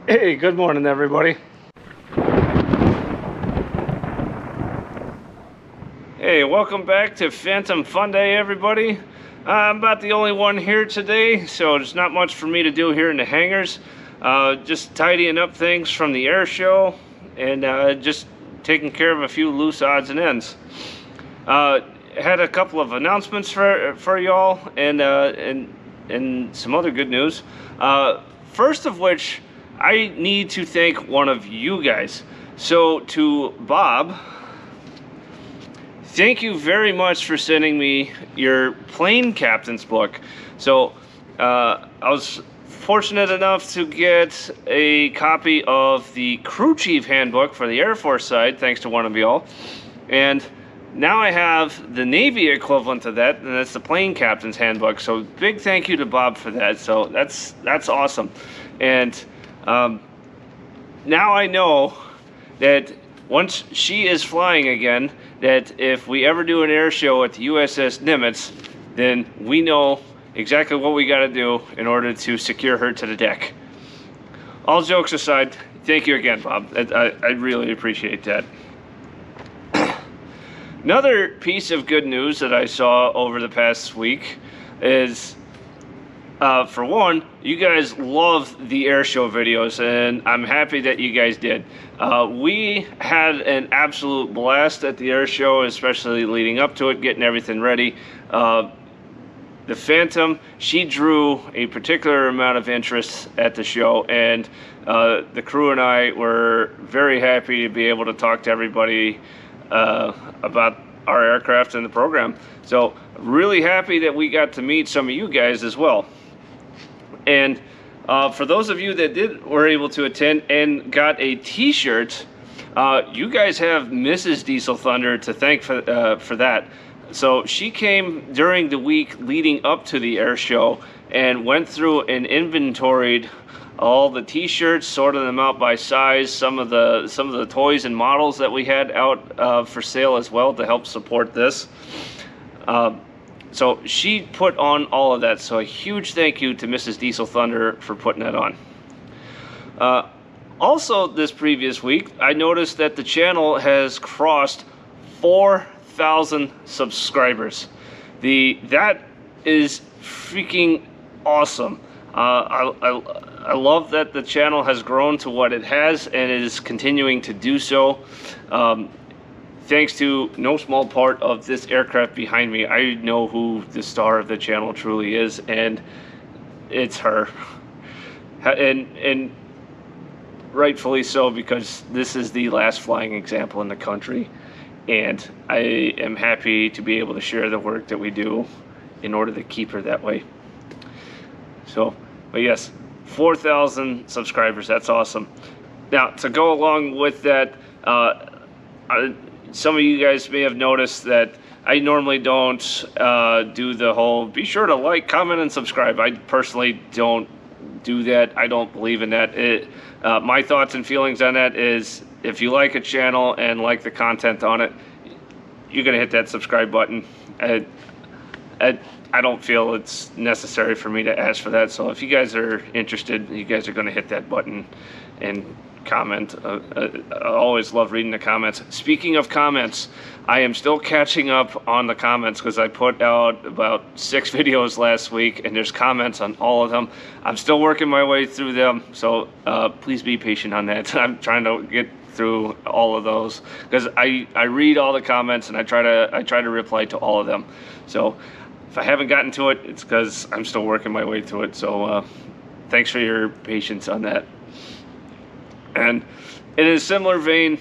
Hey, good morning, everybody. Hey, welcome back to Phantom Fun Day, everybody. I'm about the only one here today, so there's not much for me to do here in the hangars. Just tidying up things from the air show and just taking care of a few loose odds and ends. Had a couple of announcements for y'all and some other good news. First of which, I need to thank one of you guys. So to Bob, thank you very much for sending me your plane captain's book. So I was fortunate enough to get a copy of the crew chief handbook for the Air Force side, thanks to one of y'all. And now I have the Navy equivalent to that, and that's the plane captain's handbook. So big thank you to Bob for that. So that's awesome. And now I know that once she is flying again, that if we ever do an air show at the USS Nimitz, then we know exactly what we got to do in order to secure her to the deck. All jokes aside, thank you again, Bob. I really appreciate that. Another piece of good news that I saw over the past week is, for one, you guys love the air show videos, and I'm happy that you guys did. We had an absolute blast at the air show, especially leading up to it, getting everything ready. The Phantom, she drew a particular amount of interest at the show, and the crew and I were very happy to be able to talk to everybody about our aircraft and the program. So really happy that we got to meet some of you guys as well. And for those of you that were able to attend and got a t-shirt, you guys have Mrs. Diesel Thunder to thank for that. So she came during the week leading up to the air show and went through and inventoried all the t-shirts, sorted them out by size, some of the toys and models that we had out for sale as well to help support this. So she put on all of that. So a huge thank you to Mrs. Diesel Thunder for putting that on. Also this previous week, I noticed that the channel has crossed 4,000 subscribers. That is freaking awesome. I love that the channel has grown to what it has and it is continuing to do so. Thanks to no small part of this aircraft behind me. I know who the star of the channel truly is, and it's her. And rightfully so, because this is the last flying example in the country, and I am happy to be able to share the work that we do in order to keep her that way. So, but yes, 4,000 subscribers, that's awesome. Now, to go along with that, some of you guys may have noticed that I normally don't do the whole be sure to like, comment, and subscribe. I personally don't do that. I don't believe in that. My thoughts and feelings on that is, if you like a channel and like the content on it, you're going to hit that subscribe button. I don't feel it's necessary for me to ask for that. So if you guys are interested, you guys are going to hit that button and comment. I always love reading the comments. Speaking of comments, I am still catching up on the comments because I put out about 6 videos last week and there's comments on all of them. I'm still working my way through them, so please be patient on that. I'm trying to get through all of those because I read all the comments and I try to reply to all of them. So if I haven't gotten to it, it's because I'm still working my way through it. So thanks for your patience on that. And in a similar vein,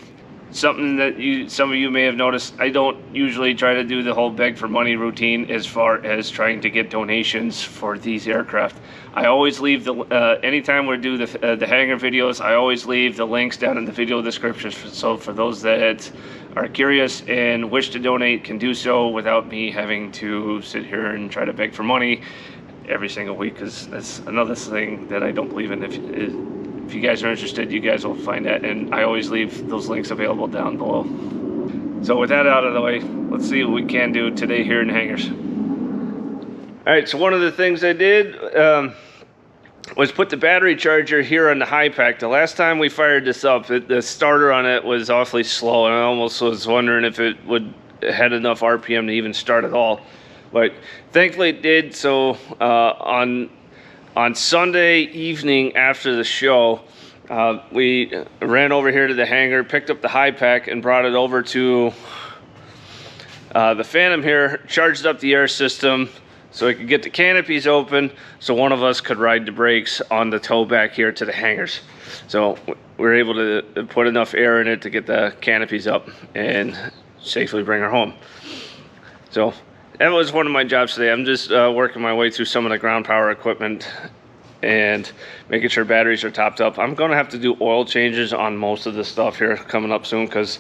something that some of you may have noticed, I don't usually try to do the whole beg for money routine as far as trying to get donations for these aircraft. I always leave anytime we do the hangar videos, I always leave the links down in the video description. So for those that are curious and wish to donate, can do so without me having to sit here and try to beg for money every single week, because that's another thing that I don't believe in. If you guys are interested, you guys will find that, and I always leave those links available down below. So with that out of the way, let's see what we can do today here in the hangars. All right, so one of the things I did was put the battery charger here on the high pack. The last time we fired this up, the starter on it was awfully slow, and I almost was wondering if it would had enough RPM to even start at all. But thankfully it did. So on Sunday evening after the show, we ran over here to the hangar, picked up the high pack, and brought it over to the Phantom here, charged up the air system so we could get the canopies open so one of us could ride the brakes on the tow back here to the hangars. So we were able to put enough air in it to get the canopies up and safely bring her home. So that was one of my jobs today. I'm just working my way through some of the ground power equipment and making sure batteries are topped up. I'm going to have to do oil changes on most of the stuff here coming up soon, because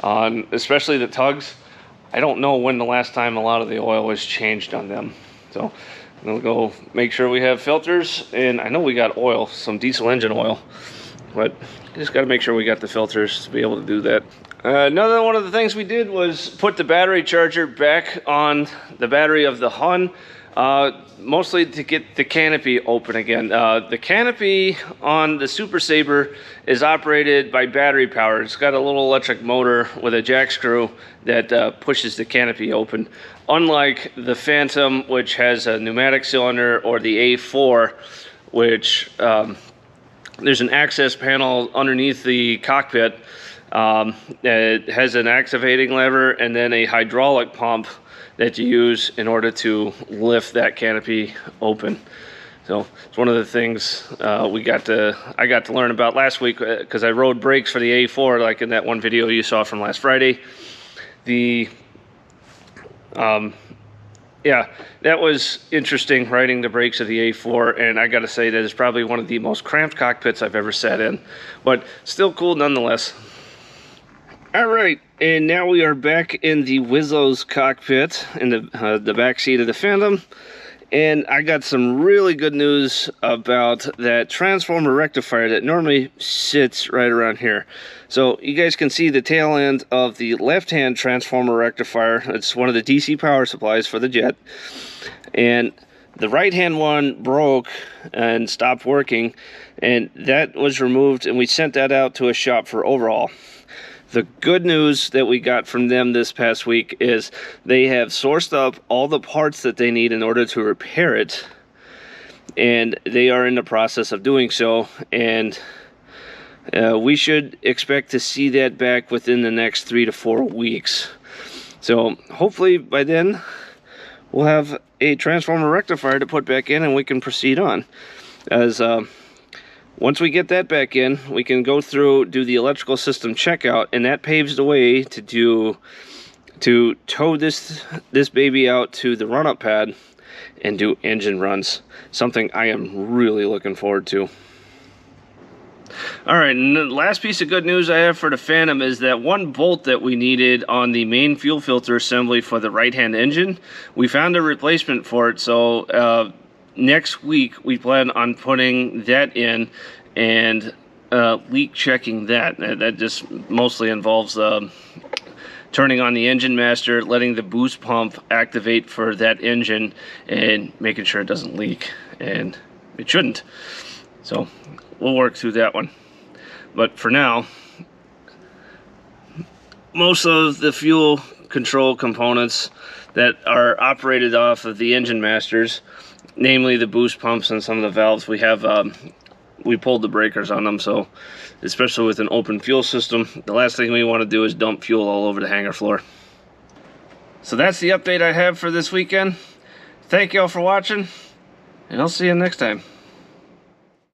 on especially the tugs, I don't know when the last time a lot of the oil was changed on them. So I'm going to go make sure we have filters, and I know we got oil, some diesel engine oil, but just got to make sure we got the filters to be able to do that. Another one of the things we did was put the battery charger back on the battery of the Hun, mostly to get the canopy open again. The canopy on the Super Sabre is operated by battery power. It's got a little electric motor with a jack screw that pushes the canopy open. Unlike the Phantom, which has a pneumatic cylinder, or the F-4, which there's an access panel underneath the cockpit. It has an activating lever and then a hydraulic pump that you use in order to lift that canopy open. So it's one of the things I got to learn about last week, because I rode brakes for the A4, like in that one video you saw from last Friday. Yeah, that was interesting, riding the brakes of the A4, and I got to say that is probably one of the most cramped cockpits I've ever sat in, but still cool nonetheless. All right, and now we are back in the Wizzo's cockpit in the back seat of the Phantom, and I got some really good news about that transformer rectifier that normally sits right around here. So you guys can see the tail end of the left-hand transformer rectifier. It's one of the DC power supplies for the jet, and the right-hand one broke and stopped working, and that was removed, and we sent that out to a shop for overhaul. The good news that we got from them this past week is they have sourced up all the parts that they need in order to repair it, and they are in the process of doing so, and we should expect to see that back within the next 3 to 4 weeks. So hopefully by then we'll have a transformer rectifier to put back in and we can proceed on. As once we get that back in, we can go through, do the electrical system checkout, and that paves the way to tow this baby out to the run-up pad and do engine runs. Something I am really looking forward to. All right, and the last piece of good news I have for the Phantom is that one bolt that we needed on the main fuel filter assembly for the right-hand engine, we found a replacement for it. So next week we plan on putting that in and leak checking that. That just mostly involves turning on the engine master, letting the boost pump activate for that engine, and making sure it doesn't leak, and it shouldn't. So we'll work through that one. But for now, most of the fuel control components that are operated off of the engine masters, namely the boost pumps and some of the valves, we pulled the breakers on them. So especially with an open fuel system, the last thing we want to do is dump fuel all over the hangar floor. So that's the update I have for this weekend. Thank y'all for watching, and I'll see you next time.